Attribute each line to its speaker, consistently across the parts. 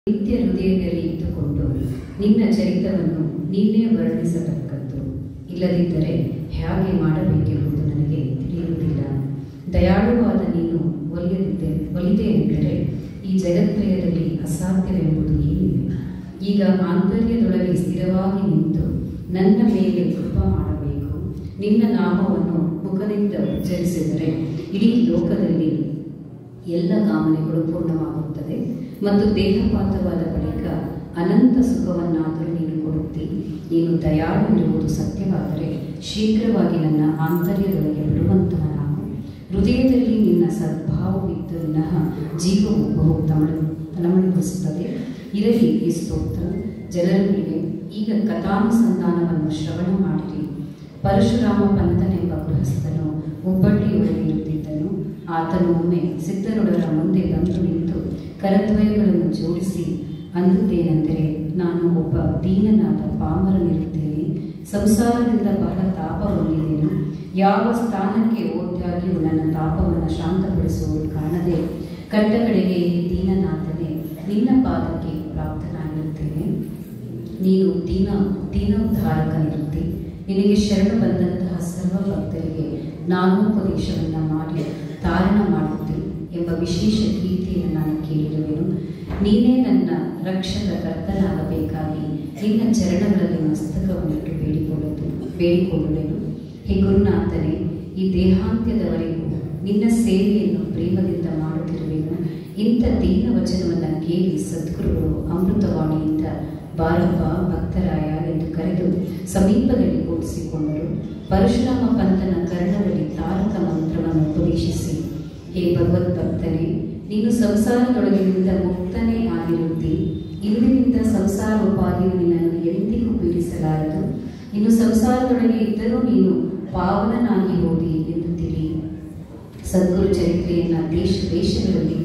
Speaker 1: ನಿತ್ಯ ಹೃದಯದಲ್ಲಿ ಇಟ್ಟುಕೊಂಡು ನಿನ್ನ ಚರಿತ್ರವನ್ನು ನೀನೇ ವರ್ಣಿಸತಕ್ಕದ್ದು. ಇಲ್ಲದಿದ್ದರೆ ಹೇಗೆ ಮಾಡಬೇಕೆಂಬುದು ನನಗೆ ತಿಳಿಯುವುದಿಲ್ಲ. ದಯಾಳುವಾದ ನೀನು ಒಲಿದೆ ಎಂದರೆ ಈ ಜಗತ್ರಯದಲ್ಲಿ ಅಸಾಧ್ಯವೆಂಬುದು ಏನಿದೆ? ಈಗ ಆಂತರ್ಯದೊಳಗೆ ಸ್ಥಿರವಾಗಿ ನಿಂತು ನನ್ನ ಮೇಲೆ ಕೃಪಾ ಮಾಡಬೇಕು. ನಿನ್ನ ನಾಮವನ್ನು ಮುಖದಿಂದ ಉಚ್ಚರಿಸಿದರೆ ಇಡೀ ಲೋಕದಲ್ಲಿ ಎಲ್ಲ ಕಾಮನೆಗಳು ಪೂರ್ಣವಾಗುತ್ತದೆ ಮತ್ತು ದೇಹಪಾತವಾದ ಬಳಿಕ ಅನಂತ ಸುಖವನ್ನಾದರೂ ನೀನು ಕೊಡುತ್ತಿ. ನೀನು ದಯಾಳು ಇರುವುದು ಸತ್ಯವಾದರೆ ಶೀಘ್ರವಾಗಿ ನನ್ನ ಆಂತರ್ಯದೊಳಗೆ ಬಿಡುವಂತವನಾಗು. ಹೃದಯದಲ್ಲಿ ನಿನ್ನ ಸದ್ಭಾವವಿದ್ದು ವಿನಃ ಜೀವವು ಬಹು ತಳಮಳಿಸುತ್ತದೆ. ಇರಲಿ ಈ ಸ್ತೋತ್ರ ಜನರಿಗೆ. ಈಗ ಕಥಾನುಸಂಧಾನವನ್ನು ಶ್ರವಣ ಮಾಡಿರಿ. ಪರಶುರಾಮ ಪಂತನೆಂಬ ಗೃಹಸ್ಥನು ಹುಬ್ಬಳ್ಳಿಯೊಳಗೆ ಇರುತ್ತಿದ್ದನು. ಆತನು ಒಮ್ಮೆ ಸಿದ್ಧರೊಡರ ಮುಂದೆ ಬಂದು ನಿಂತು ಕರದ್ವಯಗಳನ್ನು ಜೋಡಿಸಿ ಅಂದುದೇನೆಂದರೆ, ನಾನು ಒಬ್ಬ ದೀನನಾದ ಪಾಮರನಿರುತ್ತೇನೆ. ಸಂಸಾರದಿಂದ ಬಹಳ ತಾಪ ಹೊಂದಿದ್ದೇನೆ. ಯಾವ ಸ್ಥಾನಕ್ಕೆ ಓದ್ಯಾಗಿಯೂ ನನ್ನ ತಾಪವನ್ನು ಶಾಂತಪಡಿಸುವುದು ಕಾಣದೆ ಕಟ್ಟಕಡೆಗೆ ಈ ದೀನನಾಥನೇ ನಿನ್ನ ಪಾದಕ್ಕೆ ಪ್ರಾಪ್ತನಾಗಿರುತ್ತೇನೆ. ನೀನು ದೀನೋದ್ಧಾರಕನಿರುತ್ತಿ. ನಿನಗೆ ಶರಣ ಬಂದಂತಹ ಸರ್ವ ಭಕ್ತರಿಗೆ ನಾನೋಪದೇಶವನ್ನು ಮಾಡಿ ತಾರಣ ಮಾಡುತ್ತಿ ಎಂಬ ವಿಶೇಷ ಕೀರ್ತಿಯನ್ನು ನಾನು ಕೇಳಿರುವೆನು. ನೀನೇ ನನ್ನ ರಕ್ಷಕ ಕರ್ತನಾಗಬೇಕಾಗಿ ನಿನ್ನ ಚರಣಗಳಲ್ಲಿ ಮಸ್ತಕವನ್ನಿಟ್ಟು ಬೇಡಿಕೊಳ್ಳುವೆನು. ಹೇ ಗುರುನಾಥನೇ, ಈ ದೇಹಾಂತ್ಯದವರೆಗೂ ನಿನ್ನ ಸೇವೆಯನ್ನು ಪ್ರೇಮದಿಂದ ಮಾಡುತ್ತಿರುವೆನು. ಇಂಥ ದೀನ ವಚನವನ್ನು ಕೇಳಿ ಸದ್ಗುರುಗಳು ಅಮೃತವಾಣಿಯಿಂದ ಬಾರಪ್ಪ ಭಕ್ತರಾಯ ಎಂದು ಕರೆದು ಸಮೀಪದಲ್ಲಿ ಕೂಡಿಸಿಕೊಂಡರು. ಪರಶುರಾಮ ಪಂತನ ಕರ್ಣದಲ್ಲಿ ತಾರಕ ಮಂತ್ರವನ್ನು ಉಪದೇಶಿಸಿ, ಹೇ ಭಗವದ್ಭಕ್ತನೇ, ನೀನು ಸಂಸಾರದೊಳಗಿನಿಂದ ಮುಕ್ತನೇ ಆಗಿರುತ್ತಿ. ಇಂದಿನಿಂದ ಸಂಸಾರ ಉಪಾದಿಯು ನಿನ್ನನ್ನು ಎಂದಿಗೂ ಪೀಡಿಸಲಾರದು. ಇನ್ನು ಸಂಸಾರದೊಳಗೆ ಇದ್ದರೂ ನೀನು ಪಾವನನಾಗಿ ಹೋದಿ ಎಂದು ತಿಳಿ. ಸದ್ಗುರು ಚರಿತ್ರೆಯನ್ನು ದೇಶ ದೇಶಗಳಲ್ಲಿ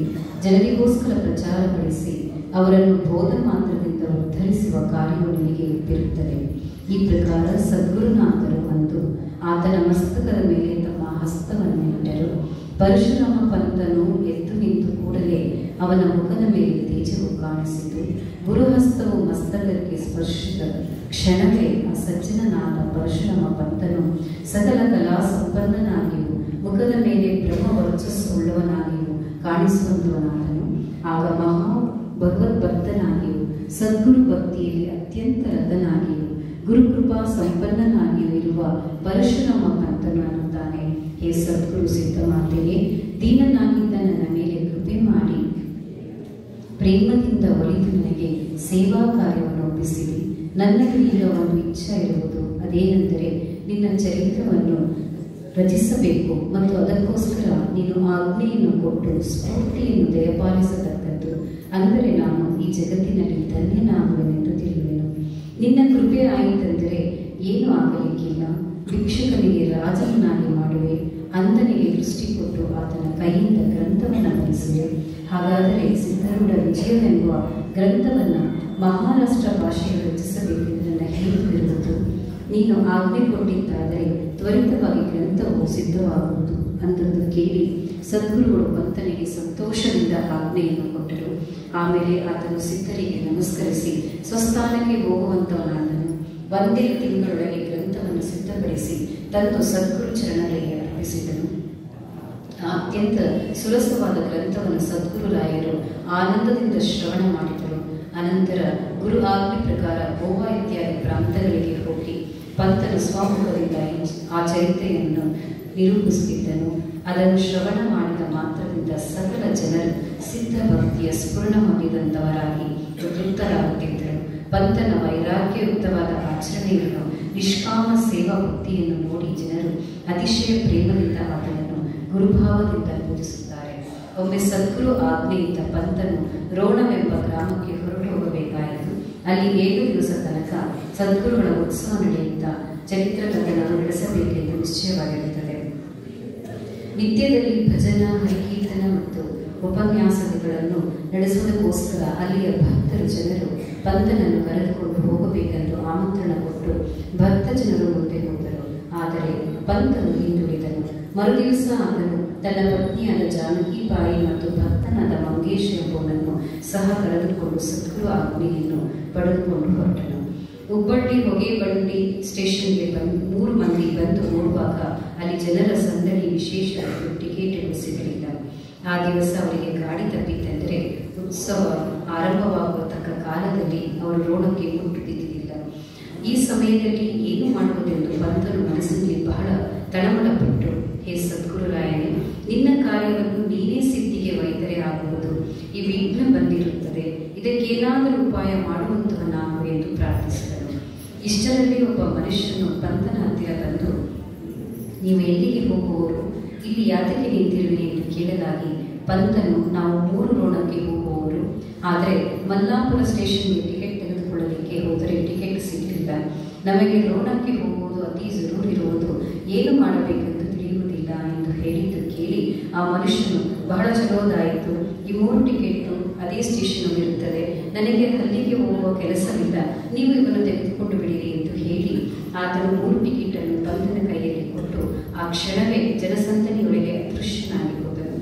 Speaker 1: ಜನರಿಗೋಸ್ಕರ ಪ್ರಚಾರಪಡಿಸಿ ಅವರನ್ನು ಬೋಧ ಮಾತ್ರದಿಂದ ಉದ್ಧರಿಸುವ ಕಾರ್ಯವು ನಿನಗೆ ಇರುತ್ತದೆ. ಈ ಪ್ರಕಾರ ಸದ್ಗುರುನಾಥರು ಅಂದು ಆತನ ಮಸ್ತಕದ ಮೇಲೆ ತಮ್ಮ ಹಸ್ತವನ್ನು ಇಟ್ಟರು. ಪರಶುರಾಮ ಪಂತನು ಎದ್ದು ನಿಂತು ಕೂಡಲೇ ಅವನ ಮುಖದ ಮೇಲೆ ತೇಜವು ಕಾಣಿಸಿತು. ಗುರುಹಸ್ತವು ಮಸ್ತಕಕ್ಕೆ ಸ್ಪರ್ಶಿಸಿದ ಕ್ಷಣವೇ ಆ ಸಜ್ಜನನಾದ ಪರಶುರಾಮ ಪಂತನು ಸಕಲ ಕಲಾ ಸಂಪನ್ನನಾಗಿಯೂ ಮುಖದ ಮೇಲೆ ಬ್ರಹ್ಮ ವರ್ಚಸ್ಸುಳ್ಳವನಾಗಿಯೂ ಕಾಣಿಸುವಂತವನಾದನು. ಆಗ ಮಹಾ ಭಗವದ್ಭಕ್ತನಾಗಿಯೂ ಸದ್ಗುರು ಭಕ್ತಿಯಲ್ಲಿ ಅತ್ಯಂತ ರಥನಾಗಿಯೂ ಗುರುಕೃಪಾ ಸಂಪನ್ನನಾಗಿಯೂ ಇರುವ ಪರಶುರಾಮ ಪಂತನು ಅನ್ನುತ್ತಾನೆ, ಹೇ ಸದ್ಗುರು ಸಿದ್ಧಮಾತೆಯೇ, ದೀನನಾಗಿದ್ದ ನನ್ನ ಮೇಲೆ ಕೃಪೆ ಮಾಡಿ ಪ್ರೇಮದಿಂದ ಒಲಿದು ನನಗೆ ಸೇವಾ ಕಾರ್ಯವನ್ನು ಒಪ್ಪಿಸಿರಿ. ನನ್ನಲ್ಲಿ ಈಗ ಒಂದು ಇಚ್ಛೆ ಇರುವುದು, ಅದೇನೆಂದರೆ ನಿನ್ನ ಚರಿತ್ರವನ್ನು ರಚಿಸಬೇಕು ಮತ್ತು ಅದಕ್ಕೋಸ್ಕರ ನೀನು ಆಜ್ಞೆಯನ್ನು ಕೊಟ್ಟು ಸ್ಫೂರ್ತಿಯನ್ನು ದಯಪಾಲಿಸತಕ್ಕದ್ದು. ಅಂದರೆ ನಾನು ಈ ಜಗತ್ತಿನಲ್ಲಿ ಧನ್ಯನಾಗುವೆನೆಂದು ತಿಳಿಯುವೆನು. ನಿನ್ನ ಕೃಪೆ ಆಯಿತೆಂದರೆ ಏನು ಆಗಲಿಕ್ಕಿಲ್ಲ. ಭಿಕ್ಷುಕನಿಗೆ ರಾಜನನ್ನಾಗಿ ಮಾಡುವೆ, ಅಂದನಿಗೆ ದೃಷ್ಟಿ ಕೊಟ್ಟು ಆತನ ಕೈಯಿಂದ ಗ್ರಂಥವನ್ನು ಬರೆಸುವೆ. ಹಾಗಾದರೆ ಸಿದ್ಧಾರೂಢ ವಿಜಯವೆಂಬ ಗ್ರಂಥವನ್ನು ಮಹಾರಾಷ್ಟ್ರ ಭಾಷೆಯಲ್ಲಿ ರಚಿಸಬೇಕೆಂದು ನನ್ನ ಹೇಳುತ್ತಿರುವುದು. ನೀನು ಆಜ್ಞೆ ಕೊಟ್ಟಿದ್ದಾದರೆ ತ್ವರಿತವಾಗಿ ಗ್ರಂಥವು ಸಿದ್ಧವಾಗುವುದು ಅಂದದ್ದು ಕೇಳಿ ಸದ್ಗುರುಗಳು ಪಂತನಿಗೆ ಸಂತೋಷದಿಂದ ಆಜ್ಞೆಯನ್ನು ಕೊಟ್ಟರು. ಆಮೇಲೆ ಆತನು ಸಿದ್ಧರಿಗೆ ನಮಸ್ಕರಿಸಿ ಸ್ವಸ್ಥಾನಕ್ಕೆ ಹೋಗುವಂತವನಾದನು. ಒಂದೇ ತಿಂಗಳೊಳಗೆ ಗ್ರಂಥವನ್ನು ಸಿದ್ಧಪಡಿಸಿ ತಂದು ಸದ್ಗುರು ಚರಣಗಳಿಗೆ ಅರ್ಪಿಸಿದನು. ಅತ್ಯಂತ ಸುರಸವಾದ ಗ್ರಂಥವನ್ನು ಸದ್ಗುರುರಾಯರು ಆನಂದದಿಂದ ಶ್ರವಣ ಮಾಡಿದರು. ಅನಂತರ ಗುರು ಆಜ್ಞೆ ಪ್ರಕಾರ ಗೋವಾ ಇತ್ಯಾದಿ ಪ್ರಾಂತಗಳಿಗೆ ಹೋಗಿ ಪಂತನು ಸ್ವಮುಖದಿಂದ ಆ ಚರಿತ್ರೆಯನ್ನು ನಿರೂಪಿಸುತ್ತಿದ್ದನು. ಅದನ್ನು ಶ್ರವಣ ಮಾಡಿದ ಮಾತ್ರದಿಂದ ಸಕಲ ಜನರು ಸಿದ್ಧ ಭಕ್ತಿಯ ಸ್ಫುರಣ ಹೊಂದಿದಂಥವರಾಗಿ ತೃಪ್ತರಾಗುತ್ತಿದ್ದರು. ಪಂತನ ವೈರಾಗ್ಯಯುಕ್ತವಾದ ಆಚರಣೆಯನ್ನು, ನಿಷ್ಕಾಮ ಸೇವಾ ಭಕ್ತಿಯನ್ನು ನೋಡಿ ಜನರು ಅತಿಶಯ ಪ್ರೇಮದಿಂದ ಆತನನ್ನು ಗುರುಭಾವದಿಂದ ಪೂಜಿಸುತ್ತಾರೆ. ಒಮ್ಮೆ ಸದ್ಗುರು ಆಜ್ಞೆಯಿಂದ ಪಂತನು ರೋಣವೆಂಬ ಗ್ರಾಮಕ್ಕೆ ಹೊರಟು ಹೋಗಬೇಕಾಯಿತು. ಅಲ್ಲಿ 7 ದಿವಸ ತನಕ ಸದ್ಗುರುಗಳ ಉತ್ಸವ ನಡೆಯುತ್ತಾ ಚರಿತ್ರಕಥನವನ್ನು ನಡೆಸಬೇಕೆಂದು ನಿಶ್ಚಯವಾಗಿರುತ್ತದೆ. ನಿತ್ಯದಲ್ಲಿ ಭಜನ, ಹರಿಕೀರ್ತನ ಮತ್ತು ಉಪನ್ಯಾಸಗಳನ್ನು ನಡೆಸುವುದಕ್ಕೋಸ್ಕರ ಅಲ್ಲಿಯ ಭಕ್ತರು ಜನರು ಪಂತನನ್ನು ಕರೆದುಕೊಂಡು ಹೋಗಬೇಕೆಂದು ಆಮಂತ್ರಣ ಕೊಟ್ಟು ಭಕ್ತ ಜನರು ಮುಂದೆ ಹೋದರು. ಆದರೆ ಪಂತನು ಹಿಂದುಳಿದನು. ಮರುದಿವಸ ಆತನು ತನ್ನ ಪತ್ನಿಯಾದ ಜಾನಕಿಬಾಯಿ ಮತ್ತು ಭಕ್ತನಾದ ಮಂಗೇಶ್ ಎಂಬುವನನ್ನು ಸಹ ಕರೆದುಕೊಂಡು ಸದ್ಗುರು ಆಜ್ಞೆಯನ್ನು ಪಡೆದುಕೊಂಡು ಹೊರಟನು. ಹುಬ್ಬಳ್ಳಿ ಹೊಗೆಬಂಡಿ ಸ್ಟೇಷನ್ಗೆ 3 ಮಂದಿ ಬಂದು ನೋಡುವಾಗ ಅಲ್ಲಿ ಜನರ ಸಂದಣಿ ವಿಶೇಷವಾಗಿ ಟಿಕೆಟ್ಗಳು ಸಿಗಲಿಲ್ಲ. ಆ ದಿವಸ ಅವರಿಗೆ ಗಾಡಿ ತಪ್ಪಿತೆಂದರೆ ಉತ್ಸವ ಆರಂಭವಾಗುವ ಕಾಲದಲ್ಲಿ ಅವರು ರೋಣಕ್ಕೆ ಮುಟ್ಟು ಬಿದ್ದಿದ್ದಿಲ್ಲ. ಈ ಸಮಯದಲ್ಲಿ ಏನು ಮಾಡುವುದೆಂದು ಪಂತನು ಮನಸ್ಸಿನಲ್ಲಿ ಬಹಳ ತಳಮಳಪಟ್ಟು, ಹೇ ಸದ್ಗುರುರಾಯನೇ, ನಿನ್ನ ಕಾರ್ಯವನ್ನು ನೀನೇ ಸಿದ್ಧಿಗೆ ಒಯ್ದರೆ ಆಗುವುದು. ಈ ವಿಘ್ನ ಬಂದಿರುತ್ತದೆ, ಇದಕ್ಕೇನಾದರೂ ಉಪಾಯ ಮಾಡುವಂತಹ ನಾನು ಎಂದು ಪ್ರಾರ್ಥಿಸಿದನು. ಇಷ್ಟರಲ್ಲಿ ಒಬ್ಬ ಮನುಷ್ಯನು ಪಂತನ ಹತ್ತಿರ ಬಂದು, ನೀವು ಎಲ್ಲಿಗೆ ಹೋಗುವವರು, ಇಲ್ಲಿ ಯಾತಕ್ಕೆ ನಿಂತಿರುವಿರಿ ಎಂದು ಕೇಳಲಾಗಿ ಪಂತನು, ನಾವು 3 ರೋಣಕ್ಕೆ ಹೋಗುವವರು, ಆದರೆ ಮಲ್ಲಾಪುರ ಸ್ಟೇಷನ್ಗೆ ಟಿಕೆಟ್ ತೆಗೆದುಕೊಳ್ಳಲಿಕ್ಕೆ ಹೋದರೆ ಟಿಕೆಟ್ ಸಿಗಲಿಲ್ಲ. ನಮಗೆ ರೋಣಕ್ಕೆ ಹೋಗುವುದು ಅತಿ ಜರೂರಿರುವುದು, ಏನು ಮಾಡಬೇಕೆಂದು ತಿಳಿಯುವುದಿಲ್ಲ ಎಂದು ಹೇಳಿದ್ದು ಕೇಳಿ ಆ ಮನುಷ್ಯನು, ಬಹಳ ಚಲೋದಾಯಿತು, ಈ 3 ಟಿಕೆಟು ಅದೇ ಸ್ಟೇಷನ್ ಇರುತ್ತದೆ, ನನಗೆ ಅಲ್ಲಿಗೆ ಹೋಗುವ ಕೆಲಸವಿಲ್ಲ, ನೀವು ಇವನು ತೆಗೆದುಕೊಂಡು ಬಿಡಿರಿ ಎಂದು ಹೇಳಿ ಆತನು 3 ಟಿಕೆಟನ್ನು ಪಂತನ ಕೈಯಲ್ಲಿ ಕೊಟ್ಟು ಆ ಕ್ಷಣವೇ ಜನಸಂದಣಿಯೊಳಗೆ ಅದೃಶ್ಯನಾಗಿ ಹೋದನು.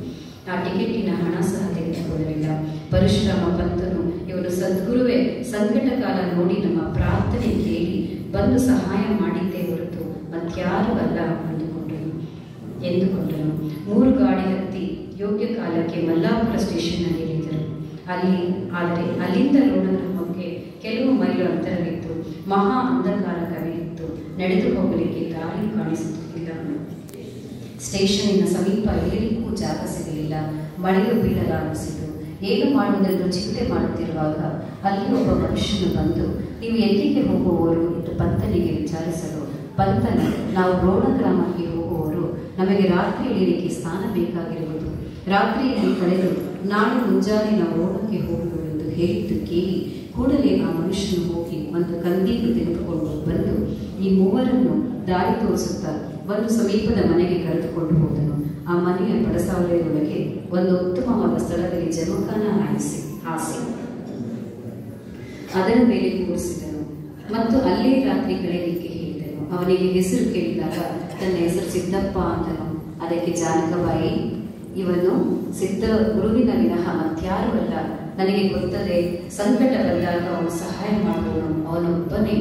Speaker 1: ಆ ಟಿಕೆಟಿನ ಹಣ ಸಹ ತೆಗೆದುಕೊಳ್ಳಲಿಲ್ಲ. ಪರಶುರಾಮ ಪಂತನು, ಇವನು ಸದ್ಗುರುವೇ ಸಂಕಟ ಕಾಲ ನೋಡಿ ನಮ್ಮ ಪ್ರಾರ್ಥನೆ ಕೇಳಿ ಬಂದು ಸಹಾಯ ಮಾಡಿದ್ದೇ ಹೊರತು ಮತ್ಯಾರೂ ಅಲ್ಲ ಎಂದುಕೊಂಡನು. 3 ಗಾಡಿ ಹತ್ತಿ ಯೋಗ್ಯ ಕಾಲಕ್ಕೆ ಮಲ್ಲಾಪುರ ಸ್ಟೇಷನ್ನಲ್ಲಿ ಇಳಿದರು. ಆದರೆ ಅಲ್ಲಿಂದ ರೋಣಗ್ರಾಮಕ್ಕೆ ಕೆಲವು ಮೈಲು ಅಂತರವಿತ್ತು. ಮಹಾ ಅಂಧಕಾರ ಕವಿಯಿತ್ತು. ನಡೆದು ಹೋಗಲಿಕ್ಕೆ ದಾರಿ ಕಾಣಿಸುತ್ತಿಲ್ಲ. ಸ್ಟೇಷನ್ನಿನ ಸಮೀಪ ಏರಿಗೂ ಜಾಗ ಸಿಗಲಿಲ್ಲ. ಮಳೆಯು ಬೀಳಲಾರಂಭಿಸಿತು. ಏನು ಮಾಡುವುದೆಂದು ಚಿಂತೆ ಮಾಡುತ್ತಿರುವಾಗ ಅಲ್ಲಿ ಒಬ್ಬ ಮನುಷ್ಯನು ಬಂದು, ನೀವು ಎಲ್ಲಿಗೆ ಹೋಗುವವರು ಎಂದು ಪಂತನಿಗೆ ವಿಚಾರಿಸಲು, ಪಂತನು, ನಾವು ರೋಣ ಗ್ರಾಮಕ್ಕೆ ಹೋಗುವವರು, ನಮಗೆ ರಾತ್ರಿ ಇಳಿಯಲಿಕ್ಕೆ ಸ್ಥಾನ ಬೇಕಾಗಿರುವುದು, ರಾತ್ರಿಯಲ್ಲಿ ಕಳೆದು ನಾಳೆ ಮುಂಜಾನೆ ನಾವು ರೋಣಕ್ಕೆ ಹೋಗುವುದು ಎಂದು ಹೇಳಿದ್ದು ಕೇಳಿ ಕೂಡಲೇ ಆ ಮನುಷ್ಯನು ಹೋಗಿ ಒಂದು ಕಂದೀಲು ತೆಗೆದುಕೊಂಡು ಬಂದು ಈ 3ರನ್ನು ದಾರಿ ತೋರಿಸುತ್ತಾ ಒಂದು ಸಮೀಪದ ಮನೆಗೆ ಕರೆದುಕೊಂಡು ಹೋದನು. ಆ ಮನೆಯ ಪಡಸಾವಳಿಯೊಳಗೆ ಒಂದು ಉತ್ತಮವಾದ ಸ್ಥಳದಲ್ಲಿ ಜಮಖಾನ ಹಾಸಿ ಅದರ ಮೇಲೆ ಕೂರಿಸಿದನು ಮತ್ತು ಅಲ್ಲೇ ರಾತ್ರಿ ಕಳೆಯಲಿಕ್ಕೆ ಹೇಳಿದನು. ಅವನಿಗೆ ಹೆಸರು ಕೇಳಿದಾಗ ತನ್ನ ಹೆಸರು ಸಿದ್ದಪ್ಪ ಅಂತನು. ಅದಕ್ಕೆ ಜಾನಕಬಾಯಿ, ಇವನು ಸಿದ್ಧ ಗುರುವಿನ ವಿನಃ ಮತ್ಯಾರೂ ಅಲ್ಲ, ನನಗೆ ಗೊತ್ತದೆ, ಸಂಕಟ ಬಂದಾಗ ಅವನು ಸಹಾಯ ಮಾಡುವವನು ಅವನೊಬ್ಬನೇ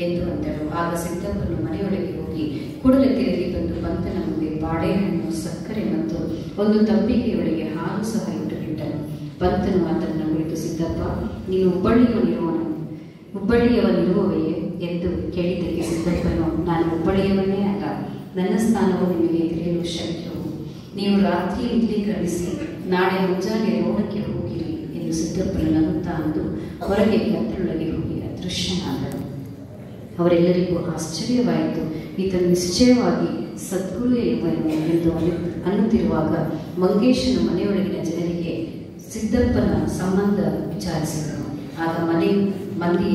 Speaker 1: ಎಂದು ಅಂದಳು. ಆಗ ಸಿದ್ದಪ್ಪನು ಮನೆಯೊಳಗೆ ಹೋಗಿ ಕೂಡಲೇ ತಿರುಗಿ ಬಂದು ಪಂತನ ಮುಂದೆ ಬಾಳೆಹಣ್ಣು, ಸಕ್ಕರೆ ಮತ್ತು ಒಂದು ತಂಬಿಗೆಯೊಳಗೆ ಹಾಲು ಸಹ ಇಟ್ಟು ಬಿಟ್ಟನು. ಪಂತನು ಆತನನ್ನು ಕುರಿತು, ಸಿದ್ದಪ್ಪ, ನೀನು ಹುಬ್ಬಳ್ಳಿಯವನಿರುವವೆಯೇ ಎಂದು ಕೇಳಿದ್ದಕ್ಕೆ ಸಿದ್ದಪ್ಪನು, ನಾನು ಹುಬ್ಬಳ್ಳಿಯವನೇ ಅಲ್ಲ, ನನ್ನ ಸ್ಥಾನವು ನಿಮಗೆ ತಿಳಿಯಲು ಶಕ್ಯವು. ನೀವು ರಾತ್ರಿ ಇಲ್ಲಿ ಕ್ರಮಿಸಿ ನಾಳೆ ಮುಂಜಾನೆ ರೋಣಕ್ಕೆ ಹೋಗಿರಿ ಎಂದು ಸಿದ್ದಪ್ಪನು ನಗುತ್ತಾ ಅಂದು ಹೊರಗೆ ಕತ್ತಲೊಳಗೆ ಹೋಗಿ ಅದೃಶ್ಯನಾದನು. ಅವರೆಲ್ಲರಿಗೂ ಆಶ್ಚರ್ಯವಾಯಿತು. ಈತನು ನಿಶ್ಚಯವಾಗಿ ಸದ್ಗುರು ಇವನು ಎಂದು ಅನ್ನುತ್ತಿರುವಾಗ ಮಂಗೇಶನ ಮನೆಯೊಳಗಿನ ಜನರಿಗೆ ಸಿದ್ದಪ್ಪನ ಸಂಬಂಧ ವಿಚಾರಿಸಿದನು. ಆಗ ಮಂದಿ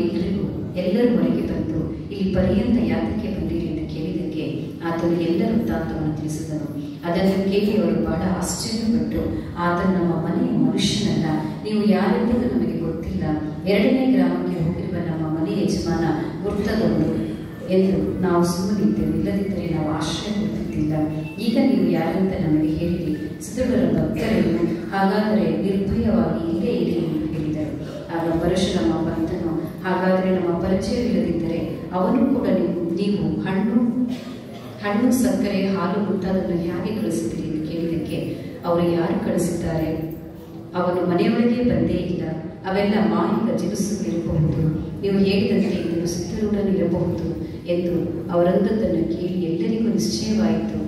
Speaker 1: ಎಲ್ಲರೂ ಹೊರಗೆ ಬಂದು, ಇಲ್ಲಿ ಪರ್ಯಂತ ಯಾತಕ್ಕೆ ಬಂದಿರಿ ಎಂದು ಕೇಳಿದಕ್ಕೆ ಆತನು ಎಲ್ಲ ವೃತ್ತಾಂತವನ್ನು ತಿಳಿಸಿದನು. ಅದನ್ನು ಕೇಳಿ ಅವರು ಬಹಳ ಆಶ್ಚರ್ಯಪಟ್ಟು, ಆತನು ನಮ್ಮ ಮನೆಯ ಮನುಷ್ಯನಲ್ಲ, ನೀವು ಯಾರೆಂಬುದು ನಮಗೆ ಗೊತ್ತಿಲ್ಲ, 2ನೇ ಗ್ರಾಮಕ್ಕೆ ಹೋಗಿರುವ ನಮ್ಮ ಮನೆ ಯಜಮಾನ ಗುರ್ತದವರು ಎಂದು ನಾವು ಸುಮ್ಮನಿದ್ದೆವು, ಇಲ್ಲದಿದ್ದರೆ ನಾವು ಆಶ್ರಯ ಕೊಡುತ್ತಿದ್ದಿಲ್ಲ. ಈಗ ನೀವು ಯಾರಂತ ನಮಗೆ ಹೇಳಿರಿ, ಸದ್ಗುರುರ ಭಕ್ತರನ್ನು, ಹಾಗಾದರೆ ನಿರ್ಭಯವಾಗಿ ಇಲ್ಲೇ ಇರಿ ಎಂದು ಹೇಳಿದರು. ಆಗ ಪರಶುರಾಮ ಪಂತನು, ಹಾಗಾದರೆ ನಮ್ಮ ಪರಿಚಯವಿಲ್ಲದಿದ್ದರೆ ಅವನು ಕೂಡ ನೀವು ಹಣ್ಣು, ಸಕ್ಕರೆ, ಹಾಲು ಮುಂತಾದನ್ನು ಹೇಗೆ ಕಳಿಸುತ್ತೀರಿ ಎಂದು ಕೇಳಿದಕ್ಕೆ ಅವರು, ಯಾರು ಕಳಿಸಿದ್ದಾರೆ, ಅವನು ಮನೆಯೊಳಗೆ ಬಂದೇ ಇಲ್ಲ, ಅವೆಲ್ಲ ಮಾಹಿಕ ಜಿನುಸುಗಳಿರಬಹುದು, ನೀವು ಹೇಳಿದಂತೆ ಇದನ್ನು ಸಿದ್ಧರೂಢನಿರಬಹುದು ಎಂದು ಅವರಂದದ್ದನ್ನು ಕೇಳಿ ಎಲ್ಲರಿಗೂ ನಿಶ್ಚಯವಾಯಿತು.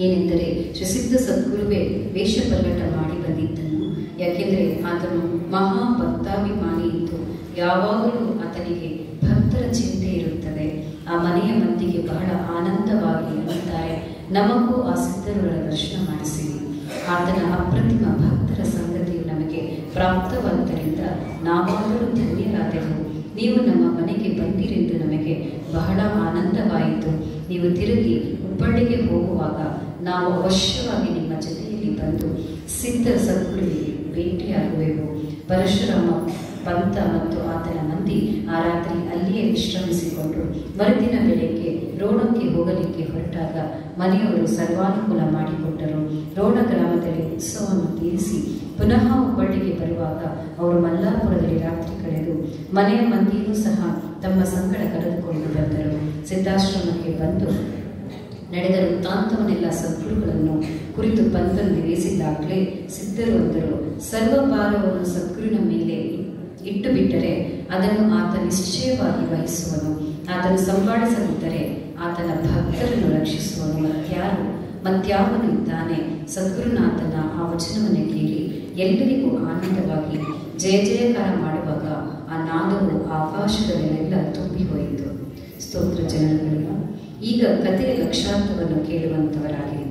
Speaker 1: ಏನೆಂದರೆ ಶ್ರೀಸಿದ್ಧ ಸದ್ಗುರುವೇ ವೇಷಪಲ್ಲಟ ಮಾಡಿ ಬಂದಿದ್ದನು. ಯಾಕೆಂದರೆ ಆತನು ಮಹಾಭಕ್ತಾಭಿಮಾನಿ ಇದ್ದು ಯಾವಾಗಲೂ ಆತನಿಗೆ ಭಕ್ತರ ಚಿಂತೆ ಇರುತ್ತದೆ. ಆ ಮನೆಯ ಮಂದಿಗೆ ಬಹಳ ಆನಂದವಾಗಿ ಅನ್ನುತ್ತಾರೆ, ನಮಗೂ ಆ ಸಿದ್ಧರುಗಳ ದರ್ಶನ ಮಾಡಿಸಿರಿ. ಆತನ ಅಪ್ರತಿಮ ಭಕ್ತರ ಸಂಗತಿಯು ನಮಗೆ ಪ್ರಾಪ್ತವಾದ್ದರಿಂದ ನಾವಾದರೂ ಧನ್ಯರಾದೆವು. ನೀವು ನಮ್ಮ ಮನೆಗೆ ಬಂದಿರೆಂದು ನಮಗೆ ಬಹಳ ಆನಂದವಾಯಿತು. ನೀವು ತಿರುಗಿ ಹುಬ್ಬಳ್ಳಿಗೆ ಹೋಗುವಾಗ ನಾವು ಅವಶ್ಯವಾಗಿ ನಿಮ್ಮ ಜೊತೆಯಲ್ಲಿ ಬಂದು ಸಿದ್ಧ ಸದ್ಗುರುವಿಗೆ ಭೇಟಿಯಾಗುವೆವು. ಪರಶುರಾಮ ಪಂತ ಮತ್ತು ಆತನ ಮಂದಿ ಆ ರಾತ್ರಿ ಅಲ್ಲಿಯೇ ವಿಶ್ರಮಿಸಿಕೊಂಡು ಮರುದಿನ ಬೆಳಗ್ಗೆ ರೋಣಕ್ಕೆ ಹೋಗಲಿಕ್ಕೆ ಹೊರಟಾಗ ಮನೆಯವರು ಸರ್ವಾನುಕೂಲ ಮಾಡಿಕೊಟ್ಟರು. ರೋಣ ಗ್ರಾಮದಲ್ಲಿ ಉತ್ಸವವನ್ನು ತೀರಿಸಿ ಪುನಃ ಹುಬ್ಬಳ್ಳಿಗೆ ಬರುವಾಗ ಅವರು ಮಲ್ಲಾಪುರದಲ್ಲಿ ರಾತ್ರಿ ಕಳೆದು ಮನೆಯ ಮಂದಿಯೂ ಸಹ ತಮ್ಮ ಸಂಕಟ ಕರೆದುಕೊಂಡು ಬಂದರು. ಸಿದ್ಧಾಶ್ರಮಕ್ಕೆ ಬಂದು ನಡೆದ ವೃತ್ತಾಂತವನ್ನೆಲ್ಲ ಸದ್ಗುರುಗಳನ್ನು ಕುರಿತು ಪಂತನು ನಿವೇಸಿದಾಗಲೇ ಸಿದ್ಧರು ಅಂದರು, ಸರ್ವಭಾರವನ್ನು ಸದ್ಗುರುವಿನ ಮೇಲೆ ಇಟ್ಟು ಬಿಟ್ಟರೆ ಅದನ್ನು ಆತ ನಿಶ್ಚಯವಾಗಿ ವಹಿಸುವನು. ಆತನು ಸಂಭಾಳಿಸದಿದ್ದರೆ ಆತನ ಭಕ್ತರನ್ನು ರಕ್ಷಿಸುವನು. ಮತ್ಯಾವನು ಇದ್ದಾನೆ? ಸದ್ಗುರುನಾಥನ ಆ ವಚನವನ್ನು ಕೇಳಿ ಎಲ್ಲರಿಗೂ ಆನಂದವಾಗಿ ಜಯ ಜಯಕಾರ ಮಾಡುವಾಗ ಆ ನಾದವು ಆಕಾಶದಲ್ಲೆಲ್ಲ ತುಂಬಿ ಹೋಯಿತು. ಸ್ತೋತ್ರ ಜನರುಗಳಿಗೂ ಈಗ ಕಥೆಯ ಲಕ್ಷಾರ್ಥವನ್ನು ಕೇಳುವಂಥವರಾಗಿ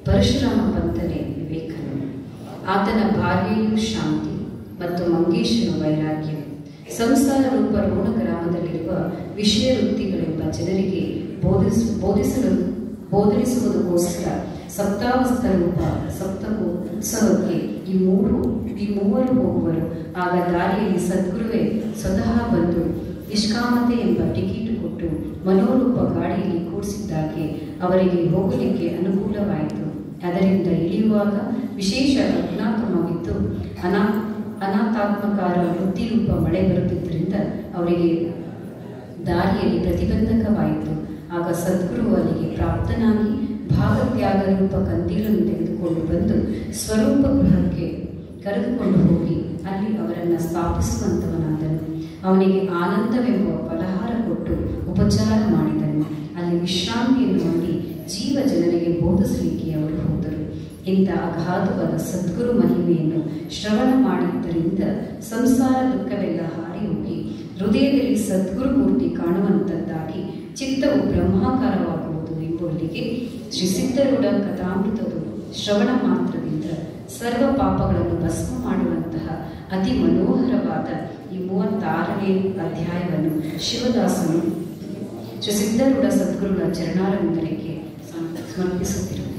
Speaker 1: ಪರಶುರಾಮ ಪಂತನೇ ವಿವೇಕನು, ಆತನ ಭಾರ್ಯೆಯು ಶಾಂತಿ ಮತ್ತು ಮಂಗೇಶನು ವೈರಾಗ್ಯ. ಸಂಸಾರ ರೂಪ ರೋಣ ಗ್ರಾಮದಲ್ಲಿರುವ ವಿಷಯ ವೃತ್ತಿಗಳೆಂಬ ಜನರಿಗೆ ಬೋಧಿಸುವುದಕ್ಕೋಸ್ಕರ ಸಪ್ತಾವಸ್ಥ ರೂಪ ಉತ್ಸವಕ್ಕೆ ಈ ಮೂವರು ಹೋಗುವರು. ಆಗ ದಾರಿಯಲ್ಲಿ ಸದ್ಗುರುವೇ ಸ್ವತಃ ಬಂದು ನಿಷ್ಕಾಮತೆ ಎಂಬ ಟಿಕೆಟ್ ಕೊಟ್ಟು ಮನೋರೂಪ ಗಾಡಿಯಲ್ಲಿ ಕೂಡಿಸಿದ್ದಾಗೆ ಅವರಿಗೆ ಹೋಗಲಿಕ್ಕೆ ಅನುಕೂಲವಾಯಿತು. ಅದರಿಂದ ಇಳಿಯುವಾಗ ವಿಶೇಷ ಅಜ್ಞಾತವಾಗಿದ್ದು ಅನಾಥಾತ್ಮಕಾರ ವೃತ್ತಿರೂಪ ಮಳೆ ಬರುತ್ತಿದ್ದರಿಂದ ಅವರಿಗೆ ದಾರಿಯಲ್ಲಿ ಪ್ರತಿಬಂಧಕವಾಯಿತು. ಆಗ ಸದ್ಗುರು ಅಲ್ಲಿಗೆ ಪ್ರಾಪ್ತನಾಗಿ ಭಾಗತ್ಯಾಗ ರೂಪ ಕಂದೀಲನ್ನು ತೆಗೆದುಕೊಂಡು ಬಂದು ಸ್ವರೂಪ ಗೃಹಕ್ಕೆ ಕರೆದುಕೊಂಡು ಹೋಗಿ ಅಲ್ಲಿ ಅವರನ್ನು ಸ್ಥಾಪಿಸುವಂತವನಾದನು. ಅವನಿಗೆ ಆನಂದವೆಂಬ ಫಲಹಾರ ಕೊಟ್ಟು ಉಪಚಾರ ಮಾಡಿದನು. ಅಲ್ಲಿ ವಿಶ್ರಾಂತಿಯನ್ನು ಮಾಡಿ ಜೀವ ಜನರಿಗೆ ಬೋಧಿಸಲಿಕ್ಕೆ ಅವರು ಹೋದರು. ಇಂಥ ಅಗಾಧವಾದ ಸದ್ಗುರು ಮಹಿಮೆಯನ್ನು ಶ್ರವಣ ಮಾಡಿದ್ದರಿಂದ ಸಂಸಾರ ದುಃಖವೆಲ್ಲ ಹಾರಿ ಹೋಗಿ ಹೃದಯದಲ್ಲಿ ಸದ್ಗುರು ಮೂರ್ತಿ ಕಾಣುವಂಥದ್ದಾಗಿ ಚಿತ್ತವು ಬ್ರಹ್ಮಾಕಾರವಾಗುವುದು ಎಂಬುವಲ್ಲಿಗೆ ಶ್ರೀ ಸಿದ್ಧರೂಢ ಕಥಾಮೃತವು ಶ್ರವಣ ಮಾತ್ರದಿಂದ ಸರ್ವ ಪಾಪಗಳನ್ನು ಭಸ್ಮ ಮಾಡುವಂತಹ ಅತಿ ಮನೋಹರವಾದ ಈ 36ನೇ ಅಧ್ಯಾಯವನ್ನು ಶಿವದಾಸನು ಶ್ರೀ ಸಿದ್ಧರೂಢ ಸದ್ಗುರುಗಳ ಚರಣಾರವಿಂದಕ್ಕೆ ಸಮರ್ಪಿಸುತ್ತಿರುವರು.